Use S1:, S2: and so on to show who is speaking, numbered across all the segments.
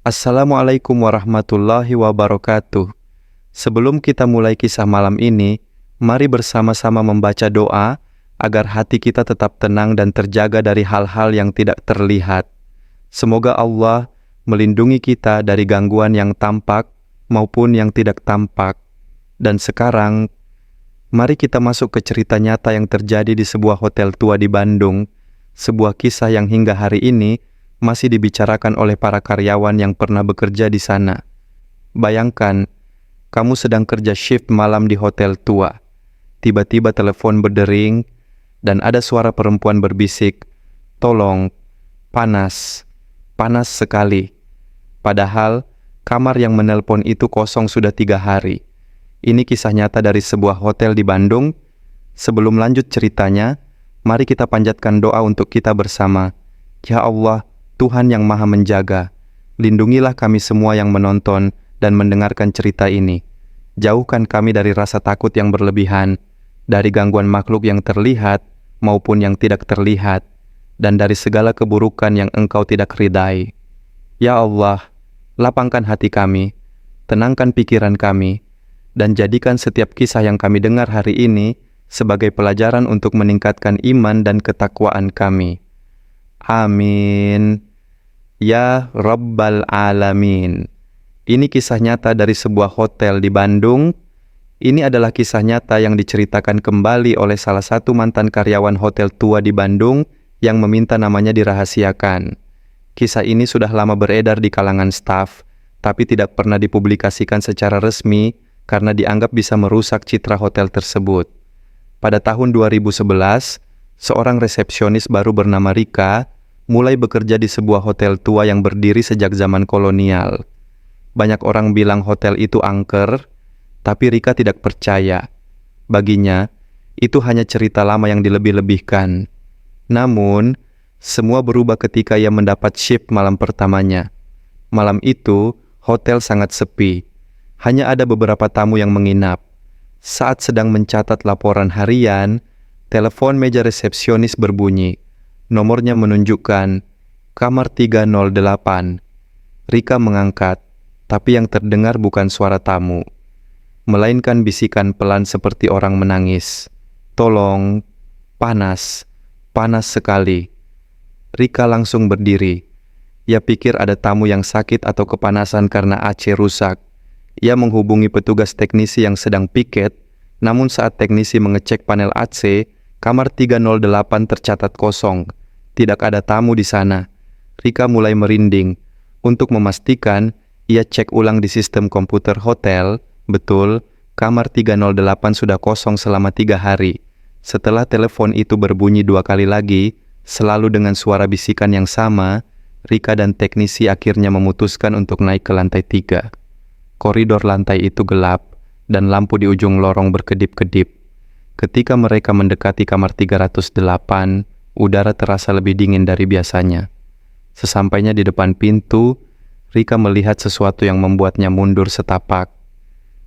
S1: Assalamualaikum warahmatullahi wabarakatuh. Sebelum kita mulai kisah malam ini, mari bersama-sama membaca doa agar hati kita tetap tenang dan terjaga dari hal-hal yang tidak terlihat. Semoga Allah melindungi kita dari gangguan yang tampak maupun yang tidak tampak. Dan sekarang, mari kita masuk ke cerita nyata yang terjadi di sebuah hotel tua di Bandung. Sebuah kisah yang hingga hari ini masih dibicarakan oleh para karyawan yang pernah bekerja di sana. Bayangkan, kamu sedang kerja shift malam di hotel tua. Tiba-tiba telepon berdering dan ada suara perempuan berbisik, "Tolong, panas, panas sekali." Padahal, kamar yang menelpon itu kosong sudah 3 hari. Ini kisah nyata dari sebuah hotel di Bandung. Sebelum lanjut ceritanya, mari kita panjatkan doa untuk kita bersama. Ya Allah, Tuhan yang Maha Menjaga, lindungilah kami semua yang menonton dan mendengarkan cerita ini. Jauhkan kami dari rasa takut yang berlebihan, dari gangguan makhluk yang terlihat maupun yang tidak terlihat, dan dari segala keburukan yang Engkau tidak ridai. Ya Allah, lapangkan hati kami, tenangkan pikiran kami, dan jadikan setiap kisah yang kami dengar hari ini sebagai pelajaran untuk meningkatkan iman dan ketakwaan kami. Amin. Ya Rabbal Alamin. Ini kisah nyata dari sebuah hotel di Bandung. Ini adalah kisah nyata yang diceritakan kembali oleh salah satu mantan karyawan hotel tua di Bandung yang meminta namanya dirahasiakan. Kisah ini sudah lama beredar di kalangan staf, tapi tidak pernah dipublikasikan secara resmi karena dianggap bisa merusak citra hotel tersebut. Pada tahun 2011, seorang resepsionis baru bernama Rika mulai bekerja di sebuah hotel tua yang berdiri sejak zaman kolonial. Banyak orang bilang hotel itu angker, tapi Rika tidak percaya. Baginya, itu hanya cerita lama yang dilebih-lebihkan. Namun, semua berubah ketika ia mendapat shift malam pertamanya. Malam itu, hotel sangat sepi. Hanya ada beberapa tamu yang menginap. Saat sedang mencatat laporan harian, telepon meja resepsionis berbunyi. Nomornya menunjukkan kamar 308. Rika mengangkat, tapi yang terdengar bukan suara tamu, melainkan bisikan pelan seperti orang menangis. "Tolong, panas, panas sekali." Rika langsung berdiri. Ia pikir ada tamu yang sakit atau kepanasan karena AC rusak. Ia menghubungi petugas teknisi yang sedang piket, namun saat teknisi mengecek panel AC, kamar 308 tercatat kosong. Tidak ada tamu di sana. Rika mulai merinding. Untuk memastikan, ia cek ulang di sistem komputer hotel. Betul, kamar 308 sudah kosong selama 3 hari. Setelah telepon itu berbunyi 2 kali lagi, selalu dengan suara bisikan yang sama, Rika dan teknisi akhirnya memutuskan untuk naik ke lantai 3. Koridor lantai itu gelap, dan lampu di ujung lorong berkedip-kedip. Ketika mereka mendekati kamar 308, udara terasa lebih dingin dari biasanya. Sesampainya di depan pintu, Rika melihat sesuatu yang membuatnya mundur setapak.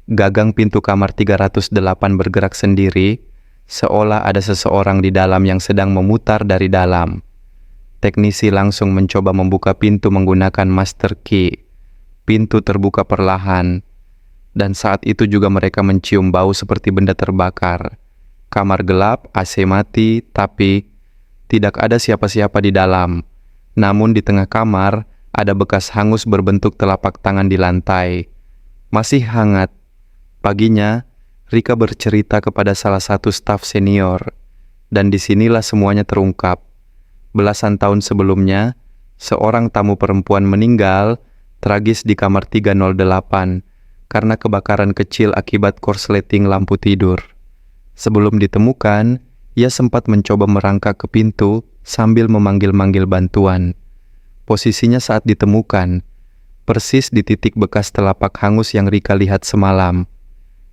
S1: Gagang pintu kamar 308 bergerak sendiri, seolah ada seseorang di dalam yang sedang memutar dari dalam. Teknisi langsung mencoba membuka pintu menggunakan master key. Pintu terbuka perlahan, dan saat itu juga mereka mencium bau seperti benda terbakar. Kamar gelap, AC mati, tapi tidak ada siapa-siapa di dalam. Namun di tengah kamar, ada bekas hangus berbentuk telapak tangan di lantai. Masih hangat. Paginya, Rika bercerita kepada salah satu staf senior, dan disinilah semuanya terungkap. Belasan tahun sebelumnya, seorang tamu perempuan meninggal tragis di kamar 308 karena kebakaran kecil akibat korsleting lampu tidur. Sebelum ditemukan, ia sempat mencoba merangkak ke pintu sambil memanggil-manggil bantuan. Posisinya saat ditemukan, persis di titik bekas telapak hangus yang Rika lihat semalam.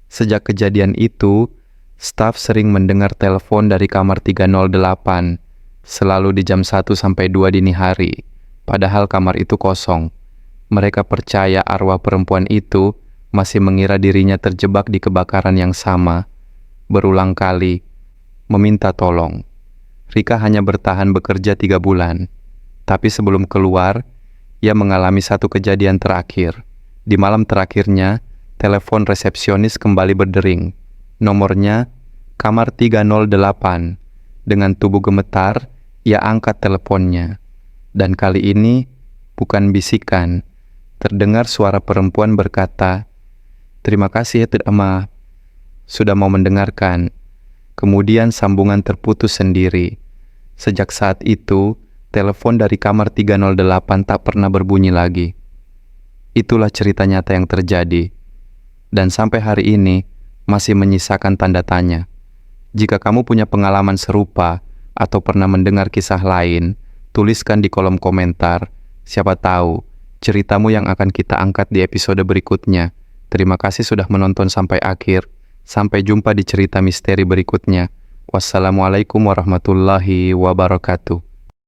S1: Sejak kejadian itu, staf sering mendengar telepon dari kamar 308, selalu di jam 1 sampai 2 dini hari, padahal kamar itu kosong. Mereka percaya arwah perempuan itu masih mengira dirinya terjebak di kebakaran yang sama. Berulang kali meminta tolong. Rika hanya bertahan bekerja 3 bulan. Tapi sebelum keluar, ia mengalami satu kejadian terakhir. Di malam terakhirnya, telepon resepsionis kembali berdering. Nomornya kamar 308. Dengan tubuh gemetar, ia angkat teleponnya. Dan kali ini bukan bisikan. Terdengar suara perempuan berkata, "Terima kasih ya Tidak Ma, sudah mau mendengarkan." Kemudian sambungan terputus sendiri. Sejak saat itu, telepon dari kamar 308 tak pernah berbunyi lagi. Itulah cerita nyata yang terjadi. Dan sampai hari ini, masih menyisakan tanda tanya. Jika kamu punya pengalaman serupa, atau pernah mendengar kisah lain, tuliskan di kolom komentar. Siapa tahu, ceritamu yang akan kita angkat di episode berikutnya. Terima kasih sudah menonton sampai akhir. Sampai jumpa di cerita misteri berikutnya. Wassalamualaikum warahmatullahi wabarakatuh.